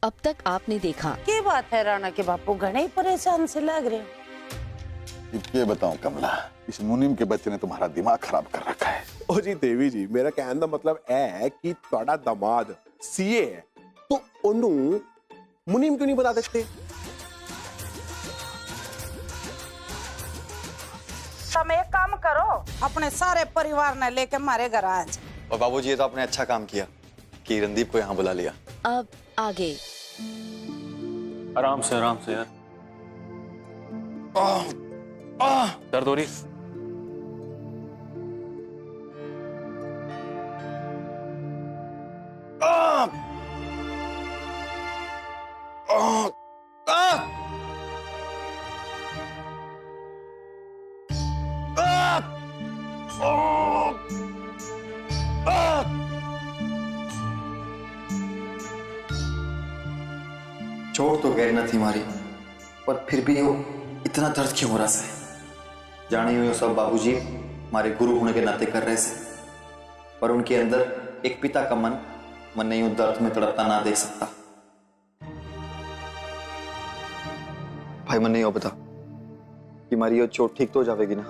अब तक आपने देखा। क्या बात है राणा के बापू, घने ही परेशान से लग रहे हो। ये बताऊं कमला, इस मुनीम के बच्चे ने तुम्हारा दिमाग खराब कर रखा है। ओ जी देवी जी, मेरा कहने का मतलब है कि ਤੁਹਾਡਾ दामाद सीए है तो ओनू मुनीम क्यों नहीं बता देते? तुम एक काम करो, अपने सारे परिवार ने लेके हमारे घर आ जाओ। और बाबूजी, ये तो आपने अच्छा काम किया कि रणदीप को यहाँ बुला लिया। अब आगे। आराम से यार। दर्द हो रही? चोट तो गैर न थी मारी, पर फिर भी वो इतना दर्द क्यों हो रहा है? जाने हुए सब बाबूजी हमारे गुरु होने के नाते कर रहे थे, पर उनके अंदर एक पिता का मन नहीं उस दर्द में तड़पता ना देख सकता। भाई मन नहीं हो पता कि हमारी ये चोट ठीक तो हो जाएगी ना?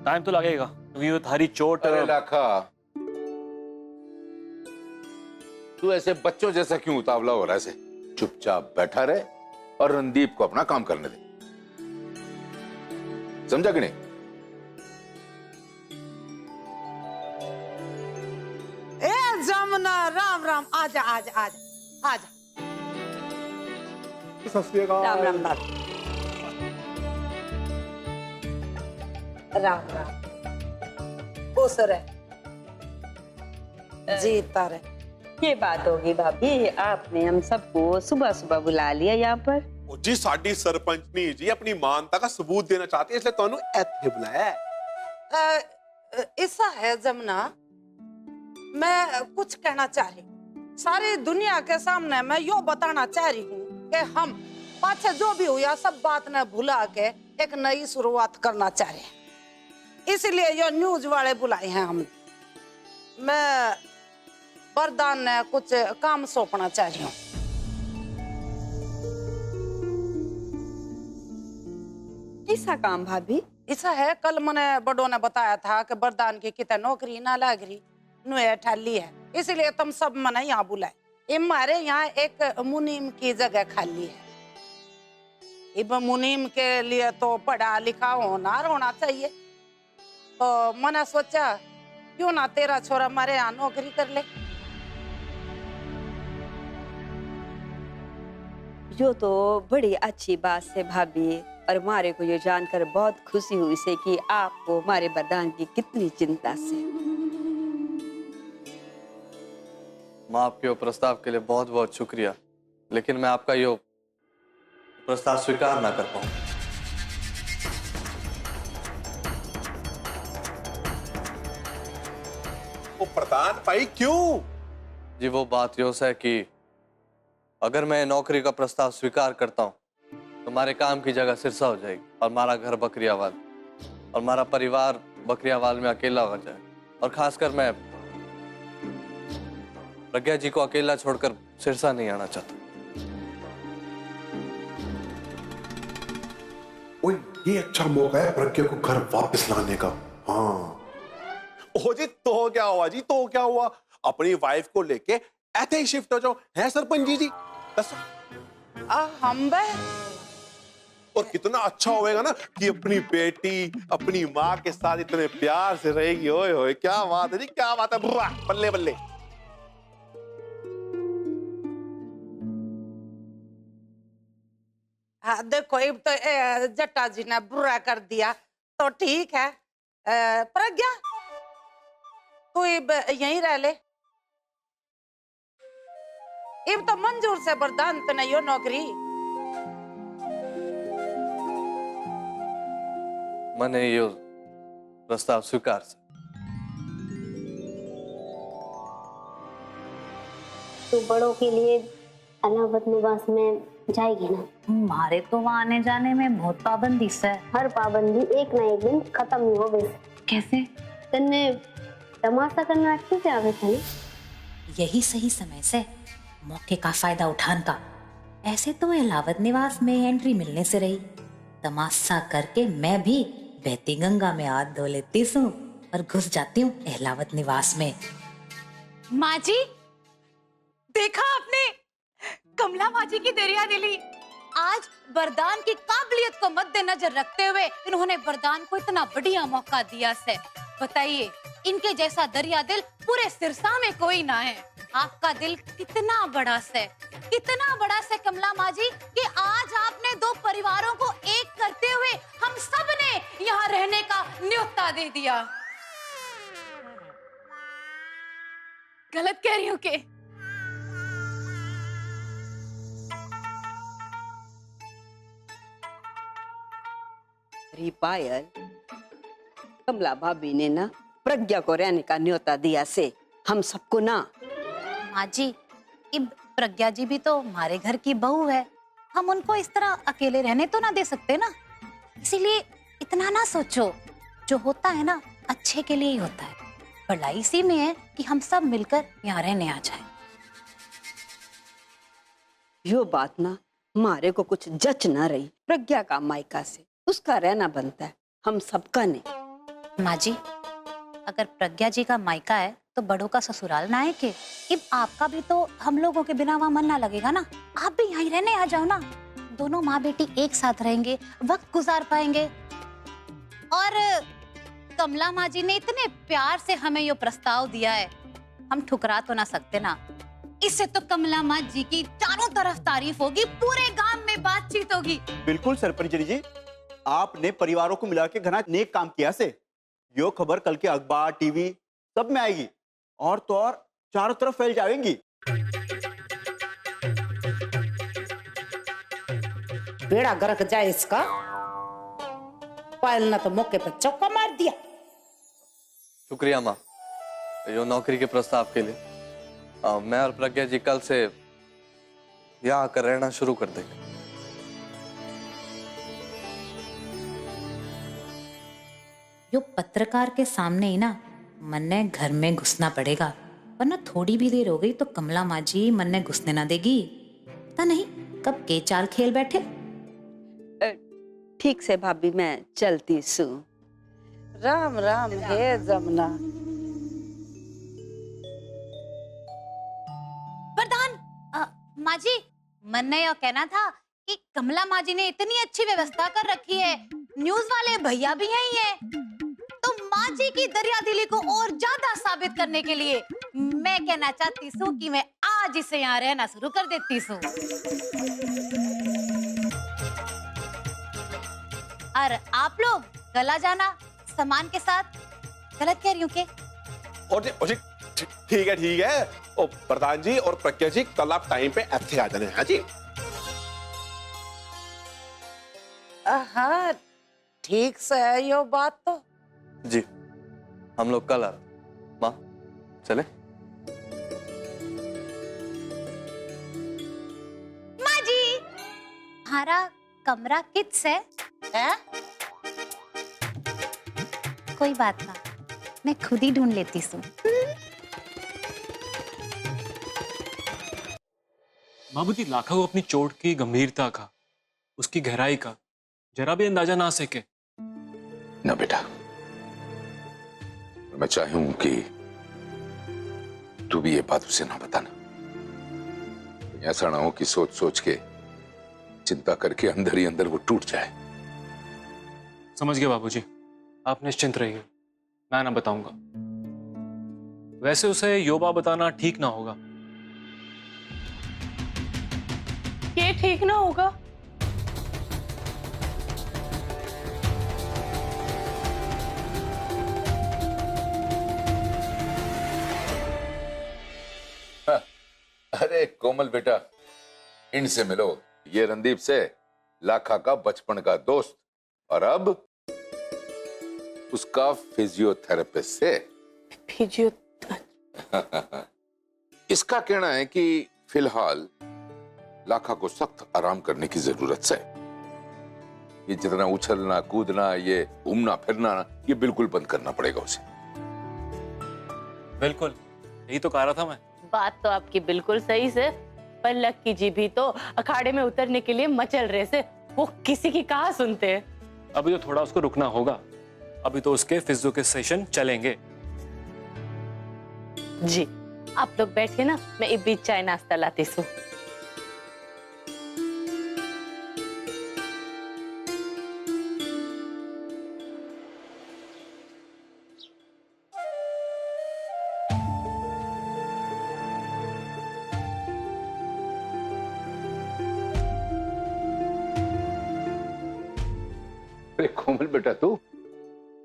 टाइम तो लगेगा क्योंकि वो थारी चोट। अरे लाखा, तू ऐसे बच्चों जैसा क्यों उतावला हो रहा है? चुपचाप बैठा रहे और रणदीप को अपना काम करने दे, समझा कि नहीं? ए जमुना, राम राम, आजा आजा आजा आजा। राम राम लाल। राम राम। खुश रहे, जीता रहे। ये बात होगी भाभी, आपने हम सबको सुबह सुबह बुला लिया यहाँ पर। जी साडी सरपंचनी जी अपनी मानता का सबूत देना चाहती है, इसलिए तुहानू इत्थे बुलाया है। ऐसा है जमुना, मैं कुछ कहना चाह रही हूँ। सारी दुनिया के सामने मैं यो बताना चाह रही हूँ कि हम पाछे जो भी हुआ सब बात ने भुला के एक नई शुरुआत करना चाह रहे हैं, इसलिए यो न्यूज वाले बुलाए हैं हम। मैं वरदान ने कुछ काम सौंपना चाह रही हूँ। कैसा काम भाभी? ऐसा है, कल मैंने बड़ों ने बताया था कि वरदान की कितने नौकरी ना लग रही, नुए ठाली है, इसलिए तुम सब मैंने यहाँ बुलाए। हमारे यहाँ एक मुनीम की जगह खाली है। इब मुनीम के लिए तो पढ़ा लिखा होना चाहिए, तो मैंने सोचा क्यों ना तेरा छोरा हमारे यहाँ नौकरी कर ले। जो तो बड़ी अच्छी बात है भाभी, और हमारे को ये जानकर बहुत खुशी हुई से कि आपको हमारे वरदान की कितनी चिंता से। माँ, आपके वो प्रस्ताव के लिए बहुत बहुत शुक्रिया, लेकिन मैं आपका ये प्रस्ताव स्वीकार ना कर पाऊँ। वो प्रधान भाई क्यों? जी वो बात यो है कि अगर मैं नौकरी का प्रस्ताव स्वीकार करता हूँ तो हमारे काम की जगह सिरसा हो जाएगी और हमारा घर बकरियावाल और हमारा परिवार बकरियावाल में अकेला हो जाए, और खासकर मैं प्रज्ञा जी को अकेला छोड़कर सिरसा नहीं आना चाहता। ओए, ये अच्छा मौका है प्रज्ञा को घर वापस लाने का। हाँ। ओ जी, तो क्या हुआ जी, तो क्या हुआ? अपनी वाइफ को लेके ऐसे ही शिफ्ट हो जाओ, है सरपंच जी? हम बे और कितना अच्छा होएगा ना कि अपनी बेटी अपनी माँ के साथ इतने प्यार से रहेगी। ओए होए, क्या बात है जी, क्या बात है। बल्ले बल्ले। हाँ देखो, अब तो जट्टा जी ने बुरा कर दिया तो ठीक है। प्रज्ञा तू अब यहीं रह ले, अब तो मंजूर से वरदान तो नहीं हो नौकरी। मैंने ये प्रस्ताव स्वीकार से। तो बड़ों के लिए अनावत निवास में जाएगी ना? हमारे तो वहाँ आने जाने में बहुत पाबंदी से। हर पाबंदी एक ना एक दिन खत्म ही हो गई। कैसे? तन्ने तमाशा करना अच्छे से आवे थे। यही सही समय से मौके का फायदा उठाने का। ऐसे तो अहलावत निवास में एंट्री मिलने से रही, तमाशा करके मैं भी बहती गंगा में हाथ धो लेती हूँ और घुस जाती हूँ अहलावत निवास में। माँ जी, देखा आपने कमला माँ जी की दरिया दिली। आज वरदान की काबिलियत को मद्देनजर रखते हुए इन्होंने वरदान को इतना बढ़िया मौका दिया से। बताइए, इनके जैसा दरिया दिल पूरे सिरसा में कोई ना है। आपका दिल कितना बड़ा से, कितना बड़ा से कमला माँ जी कि आज आपने दो परिवारों को एक करते हुए हम सब ने यहाँ रहने का न्योता दे दिया। गलत कह रही हूँ के? पायल, कमला भाभी ने ना प्रज्ञा को रहने का न्योता दिया से हम सबको ना। माँ जी, इब प्रज्ञा जी भी तो हमारे घर की बहू है, हम उनको इस तरह अकेले रहने तो ना दे सकते ना। इसीलिए इतना ना सोचो, जो होता है ना अच्छे के लिए ही होता है। भलाई इसी में है कि हम सब मिलकर यहाँ रहने आ जाए। यो बात ना मारे को कुछ जच ना रही। प्रज्ञा का मायका से उसका रहना बनता है हम सबका ने। माँ जी, अगर प्रज्ञा जी का मायका है तो बड़ों का ससुराल ना है के? इब आपका भी तो हम लोगों के बिना वहाँ मन ना लगेगा ना। आप भी यहीं रहने आ जाओ ना, दोनों माँ बेटी एक साथ रहेंगे, वक्त गुजार पाएंगे। और कमला माँ जी ने इतने प्यार से हमें ये प्रस्ताव दिया है, हम ठुकरा तो ना सकते ना। इससे तो कमला माँ जी की चारों तरफ तारीफ होगी, पूरे गांव में बातचीत होगी। बिल्कुल सरपंच जी, आपने परिवारों को मिला के घना नेक काम किया से। यो खबर कल के अखबार, टीवी सब में आएगी और तो और चारों तरफ फैल जाएंगी। बेड़ा गर्क जाए इसका। पायल ने तो मौके पर चौका मार दिया। शुक्रिया माँ, यो नौकरी के प्रस्ताव के लिए। मैं और प्रज्ञा जी कल से यहाँ आकर रहना शुरू कर देंगे। यो पत्रकार के सामने ही ना मन ने घर में घुसना पड़ेगा, वरना थोड़ी भी देर हो गई तो कमला माँ जी मन ने घुसने ना देगी। पता नहीं कब के चाल खेल बैठे। ठीक से भाभी, मैं चलती सू। राम राम हे जमुना। वरदान, माँ जी, मन ने यह कहना था कि कमला माँ जी ने इतनी अच्छी व्यवस्था कर रखी है, न्यूज वाले भैया भी यही है, तो माँ जी की दरिया दिली को और ज्यादा साबित करने के लिए मैं कहना चाहती हूँ कि मैं आज इसे यहाँ रहना शुरू कर देती हूँ। और आप लोग गला जाना सामान के साथ। गलत कह रही हूँ के? ठीक है। ओ प्रधान जी और प्रज्ञा जी, कल आप टाइम पे ऐसे आ जाने। हाँ जी। हाँ ठीक से है यो बात तो। जी, हम लोग कल आ रहे। माँ चले? माँ जी, हमारा कमरा किस है? कोई बात ना, मैं खुद ही ढूंढ लेती हूँ। बाबूजी, लाखा को अपनी चोट की गंभीरता का, उसकी गहराई का जरा भी अंदाजा ना सके। ना बेटा, मैं चाहूं कि तू भी ये बात उसे ना बताना। ऐसा ना हो कि सोच सोच के, चिंता करके अंदर ही अंदर वो टूट जाए। समझ गए बाबूजी, आप निश्चिंत रहिए, मैं ना बताऊंगा। वैसे उसे योबा बताना ठीक ना होगा। ये ठीक ना होगा? अरे कोमल बेटा, इनसे मिलो। ये रणदीप से, लाखा का बचपन का दोस्त, और अब उसका फिजियोथेरेपिस्ट से। फिजियो इसका कहना है कि फिलहाल लाखा को सख्त आराम करने की जरूरत है। ये जितना उछलना कूदना, ये घूमना फिरना, ये बिल्कुल बंद करना पड़ेगा उसे। बिल्कुल, यही तो कह रहा था मैं। बात तो आपकी बिल्कुल सही से, पर लक्की जी भी तो अखाड़े में उतरने के लिए मचल रहे से, वो किसी की कहाँ सुनते हैं। अभी तो थोड़ा उसको रुकना होगा, अभी तो उसके फिजियो के सेशन चलेंगे। जी आप लोग बैठिए ना, मैं इस बीच चाय नाश्ता लाती हूँ। अरे कोमल बेटा, तू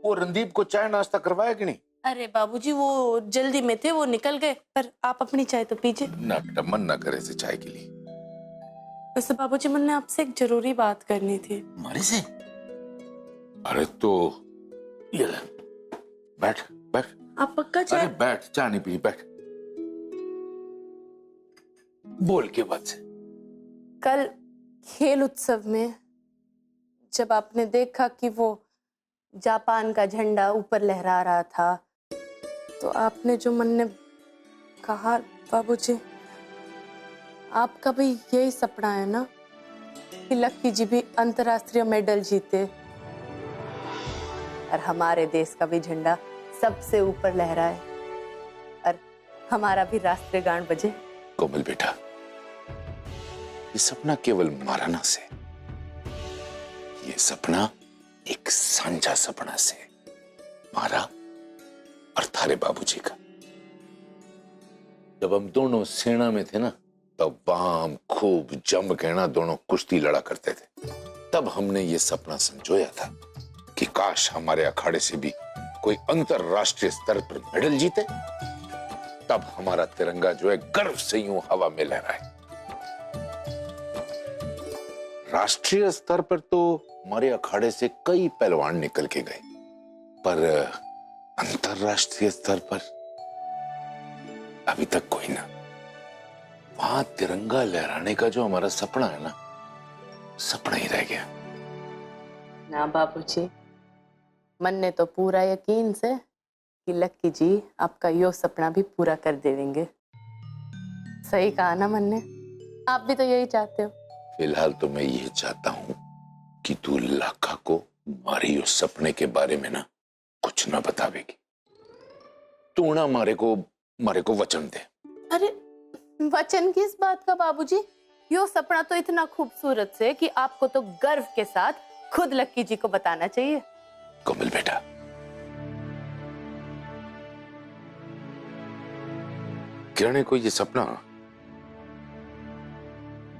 वो रणदीप को चाय नाश्ता करवाया कि नहीं? अरे बाबूजी वो जल्दी में थे, वो निकल गए, पर आप अपनी चाय तो पीजिए ना बेटा, मन ना करे से चाय के लिए। वैसे बाबूजी मैंने आपसे एक जरूरी बात करनी थी। हमारे से? अरे तो ये ले, बैठ बैठ। आप पक्का चाय? अरे बैठ, चाय नहीं पी, बैठ। बोल के बात से। कल खेल उत्सव में जब आपने देखा कि वो जापान का झंडा ऊपर लहरा रहा था, तो आपने जो मन में कहा बाबूजी, आपका भी यही सपना है ना कि लक्की जी भी अंतर्राष्ट्रीय मेडल जीते और हमारे देश का भी झंडा सबसे ऊपर लहराए और हमारा भी राष्ट्रीय गान बजे। कोमल बेटा, ये सपना केवल मारा ना से, ये सपना एक साझा सपना से, मारा और थारे बाबूजी का। जब हम दोनों सेना में थे ना, तब वहां हम खूब जम के ना दोनों कुश्ती लड़ा करते थे। तब हमने ये सपना संजोया था कि काश हमारे अखाड़े से भी कोई अंतरराष्ट्रीय स्तर पर मेडल जीते, तब हमारा तिरंगा जो है गर्व से यूं हवा में लहराए। राष्ट्रीय स्तर पर तो हमारे अखाड़े से कई पहलवान निकल के गए, पर अंतरराष्ट्रीय स्तर पर अभी तक कोई ना। वहां तिरंगा लहराने का जो हमारा सपना है ना, सपना ही रह गया। ना बाबूजी, मन ने तो पूरा यकीन से कि लक्की जी आपका यो सपना भी पूरा कर देंगे। सही कहा ना मन ने, आप भी तो यही चाहते हो। फिलहाल तो मैं ये चाहता हूं कि तू लाखा को हमारी उस सपने के बारे में ना कुछ ना बतावेगी। तू ना मारे को वचन दे। अरे वचन किस बात का बाबूजी? यो सपना तो इतना खूबसूरत से कि आपको तो गर्व के साथ खुद लक्की जी को बताना चाहिए। कोमल बेटा, किरण को ये सपना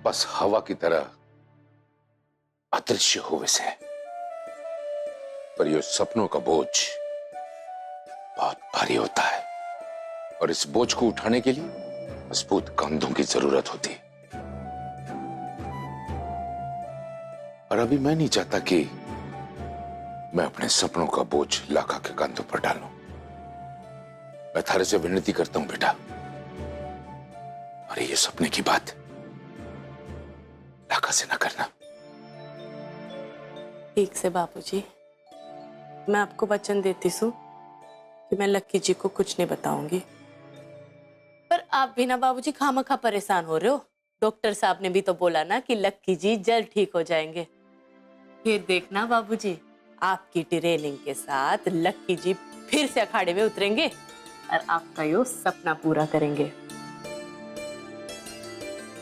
बस हवा की तरह अदृश्य हुए से, पर ये सपनों का बोझ बहुत भारी होता है और इस बोझ को उठाने के लिए मजबूत कंधों की जरूरत होती है। और अभी मैं नहीं चाहता कि मैं अपने सपनों का बोझ लाखा के कंधों पर डालूं। मैं थारे से विनती करता हूं बेटा, अरे ये सपने की बात लाखा से ना करना। ठीक से बाबूजी, मैं आपको वचन देती हूँ कि मैं लक्की जी को कुछ नहीं बताऊंगी। पर आप भी ना बाबूजी खामखा परेशान हो रहे हो। डॉक्टर साहब ने भी तो बोला ना कि लक्की जी जल्द ठीक हो जाएंगे। फिर देखना बाबूजी, आपकी ट्रेनिंग के साथ लक्की जी फिर से अखाड़े में उतरेंगे और आपका यो सपना पूरा करेंगे।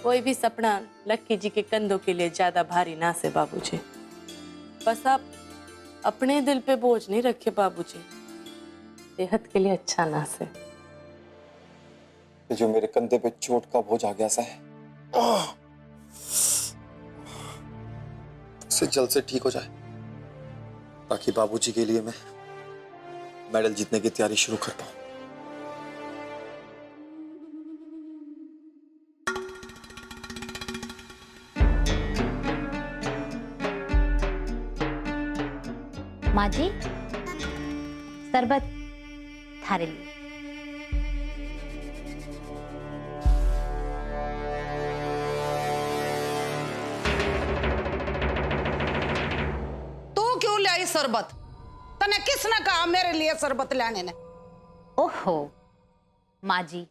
कोई भी सपना लक्की जी के कंधों के लिए ज्यादा भारी ना से बाबूजी। बस आप अपने दिल पे बोझ नहीं रखे बाबूजी, सेहत के लिए अच्छा ना से। जो मेरे कंधे पे चोट का बोझ आ गया सा है, उससे जल्द से ठीक हो जाए, ताकि बाबूजी के लिए मैं मेडल जीतने की तैयारी शुरू कर पाऊं। माँ जी, शरबत थारे लिए। तू क्यों लाई शरबत? तने किसने कहा मेरे लिए शरबत लाने ने? ओहो माँ जी,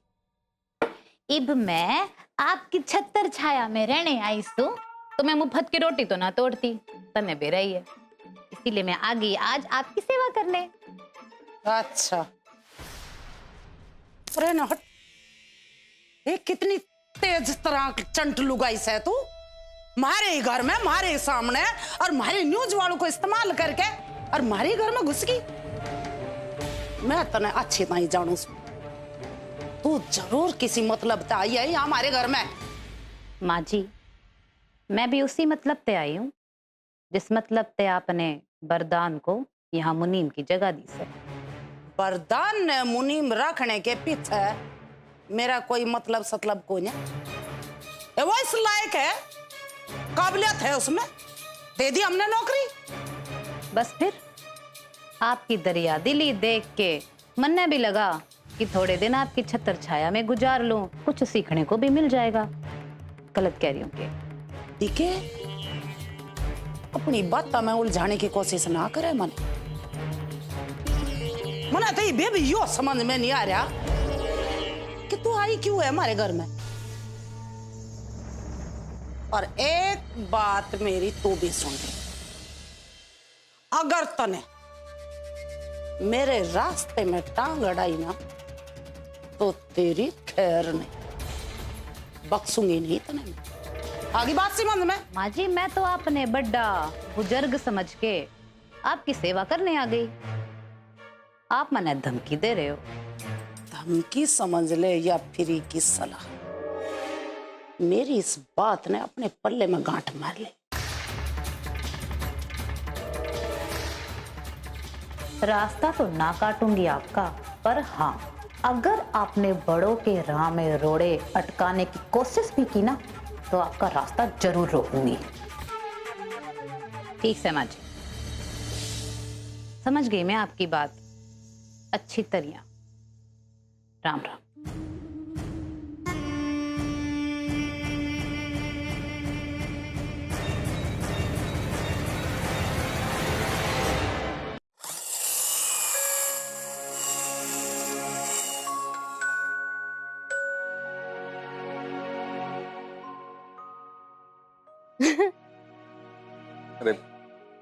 इब मैं आपकी छत्तर छाया में रहने आई सू तो मैं मुफ्त की रोटी तो ना तोड़ती, तने भी रही है, इसीलिए मैं आ गई आज आपकी सेवा करने। अच्छा अरे ना हट, ये कितनी तेज तरह चंट लुगाई से तू, मारे ही घर में मारे ही सामने और मारे न्यूज वालों को इस्तेमाल करके और मारे घर में घुस गई। मैं तने अच्छी नहीं जानू, तू जरूर किसी मतलब से आई है हमारे घर में। माँ जी, मैं भी उसी मतलब ते आई हूँ जिस मतलब ते आपने बरदान को यहाँ मुनीम की जगह दी से। बरदान ने मुनीम रखने के पीछे मेरा कोई मतलब सतलब को नहीं, वो इस लायक है, काबिलियत है उसमें, दे दी हमने नौकरी। बस फिर आपकी दरिया दिली देख के मन भी लगा कि थोड़े दिन आपकी छत्र छाया में गुजार लूं, कुछ सीखने को भी मिल जाएगा। गलत कह रही हूँ क्या? दिखे अपनी बात में उलझाने की कोशिश ना करे मन तो ये भी यो समझ में नहीं आ रहा कि तू आई क्यों है हमारे घर में। और एक बात मेरी तू भी सुन ले, अगर तने मेरे रास्ते में टांग अड़ाई ना तो तेरी खैर नहीं, बख्सूंगी नहीं तने। आगे बात समझ में। माँ जी, मैं तो आपने बड़ा बुजुर्ग समझ के आपकी सेवा करने आ गई, आप मने धमकी दे रहे हो। धमकी समझ ले या फ्री की सलाह, मेरी इस बात ने अपने पल्ले में गांठ मार ली। रास्ता तो ना काटूंगी आपका, पर हाँ, अगर आपने बड़ों के राह में रोड़े अटकाने की कोशिश भी की ना तो आपका रास्ता जरूर रोकूंगी। ठीक है माँ जी, समझ गई मैं आपकी बात अच्छी तरह। राम राम। अरे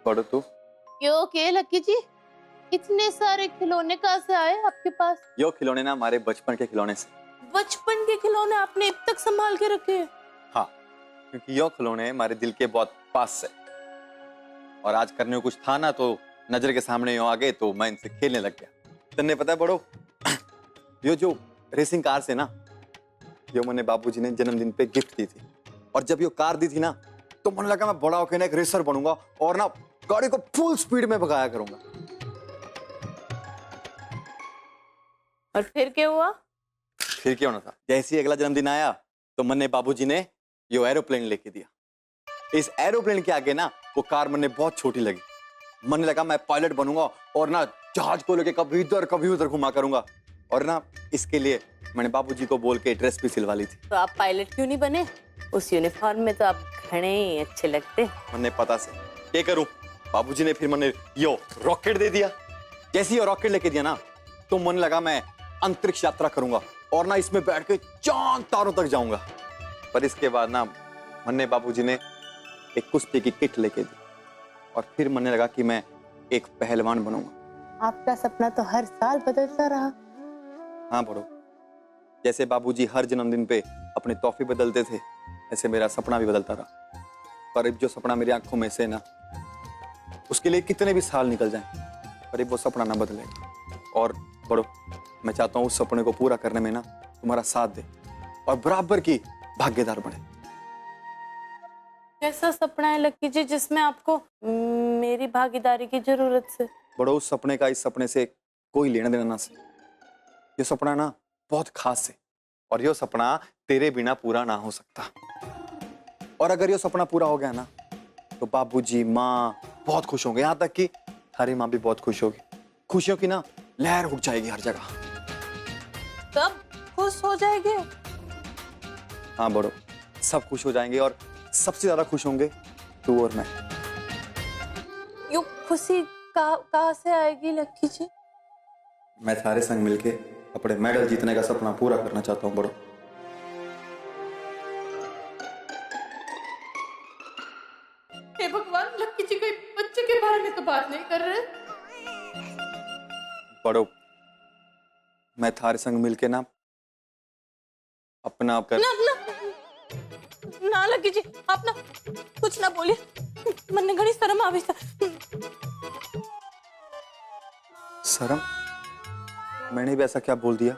पढ़ो तू। क्यों के लकी जी, इतने सारे खिलौने कहाँ से आए आपके पास? यो खिलौने ना हमारे बचपन के खिलौने से। बचपन के खिलौने आपने अब तक संभाल के रखे हैं? हाँ, क्योंकि यो खिलौने हमारे दिल के बहुत पास से, और आज करने को कुछ था ना तो नजर के सामने यो आ गए तो मैं इनसे खेलने लग गया। तुमने पता है बड़ो, यो जो रेसिंग कार से ना, यो मैंने बाबूजी ने जन्मदिन पे गिफ्ट दी थी, और जब यो कार दी थी ना तो मन लगा मैं बड़ा होकर ना एक रेसर बनूंगा और ना गाड़ी को फुल स्पीड में भगाया करूंगा। और फिर क्या हुआ? फिर क्या होना था, जैसे ही अगला जन्मदिन आया तो मन्ने बाबूजी ने यो एरोप्लेन लेके दिया। इस एरोप्लेन के आगे ना वो कार मन्ने बहुत छोटी लगी, मन लगा मैं पायलट बनूंगा और ना जहाज को लेके कभी इधर कभी उधर घुमा करूंगा, और ना इसके लिए मैंने बाबूजी को बोल के ड्रेस भी सिलवा ली थी। तो आप पायलट क्यों नहीं बने? उस यूनिफॉर्म में तो आप घने ही अच्छे लगते। मैंने पता से क्या करूं, बाबूजी ने फिर मैंने यो रॉकेट दे दिया। जैसे ही रॉकेट लेके दिया ना तो मन लगा मैं अंतरिक्ष यात्रा करूंगा और ना इसमें बैठ के चांद तारों तक जाऊंगा। पर इसके बाद ना मन्ने बाबूजी ने एक कुश्ती की किट लेके दी, और फिर मन्ने लगा कि मैं एक पहलवान बनूंगा। आपका सपना तो हर साल बदलता रहा। हाँ बड़ो, जैसे बाबूजी हर जन्मदिन पे अपने तोहफे बदलते थे, ऐसे मेरा सपना भी बदलता रहा। पर अब जो सपना मेरी आंखों में से ना, उसके लिए कितने भी साल निकल जाएं, पर अब वो सपना ना बदले। और बड़ो, मैं चाहता हूँ उस सपने को पूरा करने में ना तुम्हारा साथ दे और बराबर की भागीदार बने। कैसा सपना है लक्की जी जिसमें आपको मेरी भागीदारी की जरूरत है? बड़ो, उस सपने का इस सपने से कोई लेना देना ना से। ये सपना ना बहुत खास है, और ये सपना तेरे बिना पूरा ना हो सकता। और अगर ये सपना पूरा हो गया ना तो बाबूजी, माँ बहुत खुश होंगे, यहाँ तक कि हमारी माँ भी बहुत खुश होगी। खुशियों की ना लहर उठ जाएगी हर जगह। कब खुश हो जाएंगे? हाँ बड़ो, सब खुश हो जाएंगे, और सबसे ज्यादा खुश होंगे तू और मैं। ये खुशी कहाँ से आएगी लक्की जी? मैं सारे संग मिलके अपने मेडल जीतने का सपना पूरा करना चाहता हूँ बड़ो। हे भगवान, लक्की जी कोई बच्चे के बारे में तो बात नहीं कर रहे। बड़ो, मैं थारे संग मिलके ना अपना कर ना ना ना लक्की जी, आप ना कुछ ना बोलिए, मन ने घड़ी शर्म आवे। शर्म? मैंने भी ऐसा क्या बोल दिया?